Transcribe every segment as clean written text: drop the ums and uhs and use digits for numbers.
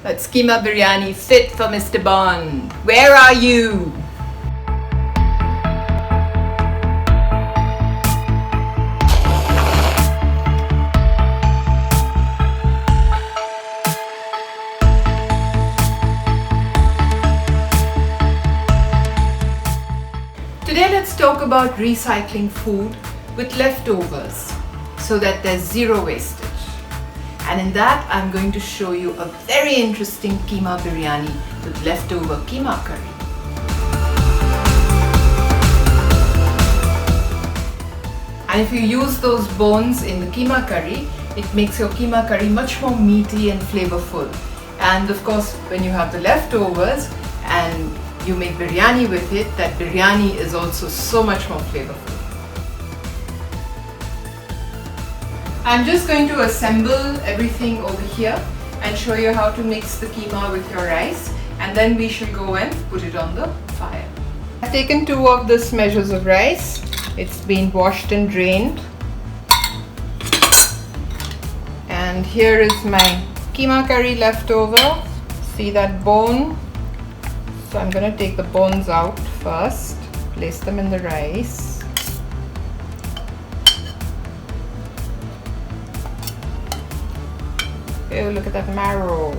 That's Keema Biryani fit for Mr. Bond. Where are you? Today let's talk about recycling food with leftovers so that there's zero wastage. And in that I'm going to show you a very interesting keema biryani with leftover keema curry. And if you use those bones in the keema curry, it makes your keema curry much more meaty and flavorful. And of course, when you have the leftovers and you make biryani with it, that biryani is also so much more flavorful. I'm just going to assemble everything over here and show you how to mix the keema with your rice, and then we shall go and put it on the fire. I've taken 2 of these measures of rice. It's been washed and drained. And here is my keema curry leftover. See that bone? So I'm going to take the bones out first, place them in the rice. Oh, look at that marrow.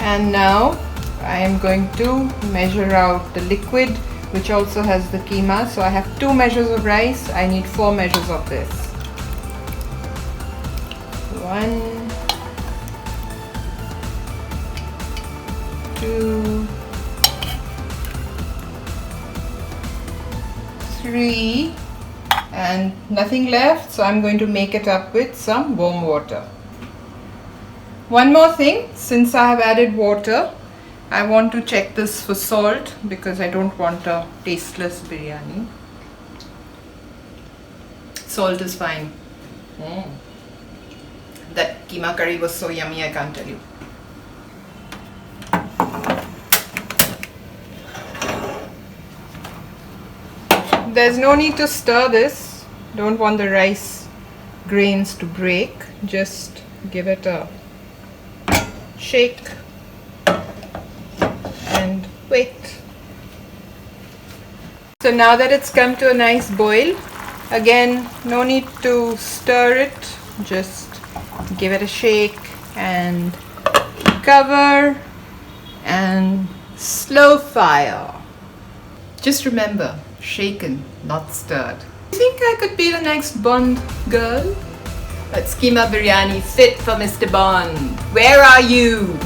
And now I am going to measure out the liquid, which also has the keema. So I have 2 measures of rice. I need 4 measures of this. 1, 2, 3, and nothing left, so I'm going to make it up with some warm water. One more thing, since I have added water, I want to check this for salt because I don't want a tasteless biryani. Salt is fine. That keema curry was so yummy, I can't tell you. There's no need to stir this. Don't want the rice grains to break. Just give it a shake and wait. So now that it's come to a nice boil, again, no need to stir it. Just give it a shake and cover and slow fire. Just remember, shaken, not stirred. You think I could be the next Bond girl? That's Keema Biryani fit for Mr. Bond. Where are you?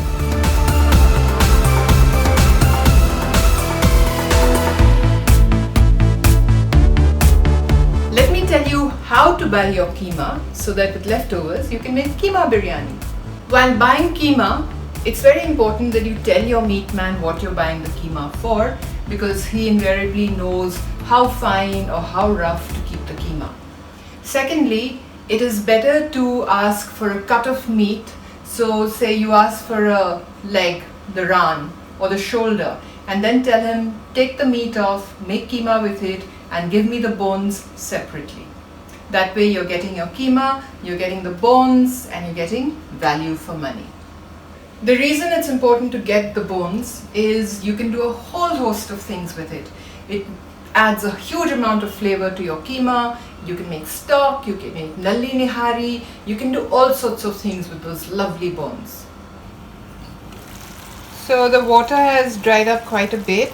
Let me tell you how to buy your keema so that with leftovers you can make keema biryani. While buying keema, it's very important that you tell your meat man what you're buying the keema for, because he invariably knows how fine or how rough to keep the keema. Secondly, it is better to ask for a cut of meat. So say you ask for a leg, the ran or the shoulder, and then tell him, take the meat off, make keema with it and give me the bones separately. That way you're getting your keema, you're getting the bones, and you're getting value for money. The reason it's important to get the bones is you can do a whole host of things with it. It adds a huge amount of flavor to your keema. You can make stock, you can make nalli nihari, you can do all sorts of things with those lovely bones. So the water has dried up quite a bit.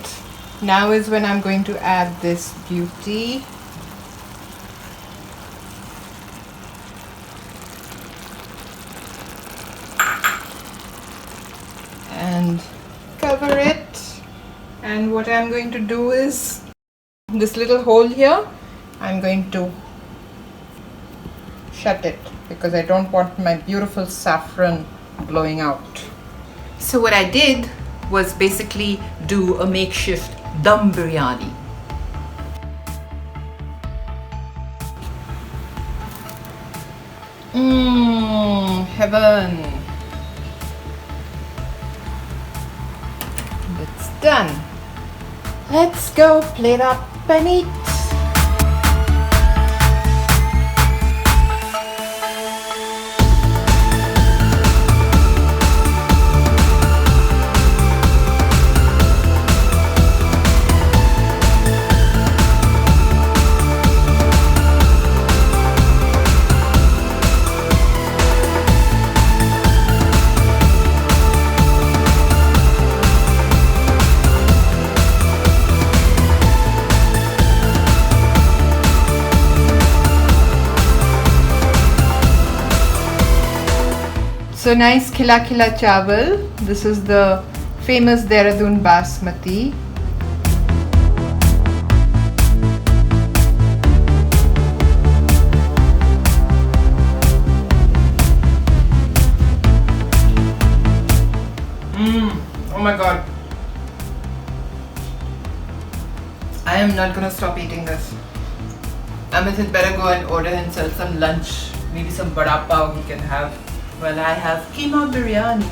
Now is when I'm going to add this beauty. And cover it, and what I'm going to do is this little hole here, I'm going to shut it because I don't want my beautiful saffron blowing out. So what I did was basically do a makeshift dum biryani. Heaven. It's done. Let's go plate up and eat. So nice khila khila chawal. This is the famous Dehradun basmati. Oh my god. I am not gonna stop eating this. Amit had better go and order himself some lunch. Maybe some vada pav he can have. Well, I have keema biryani.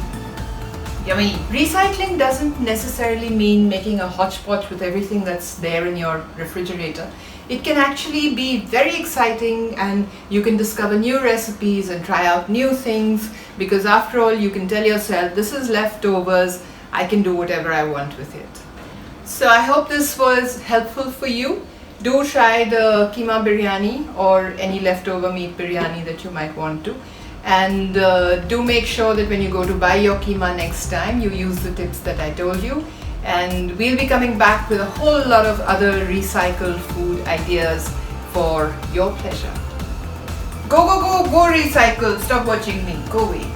Yummy. Recycling doesn't necessarily mean making a hodgepodge with everything that's there in your refrigerator. It can actually be very exciting, and you can discover new recipes and try out new things, because after all, you can tell yourself, this is leftovers, I can do whatever I want with it. So I hope this was helpful for you. Do try the keema biryani or any leftover meat biryani that you might want to. And do make sure that when you go to buy your keema next time, you use the tips that I told you. And we'll be coming back with a whole lot of other recycled food ideas for your pleasure. Go, go, go, go recycle. Stop watching me. Go away.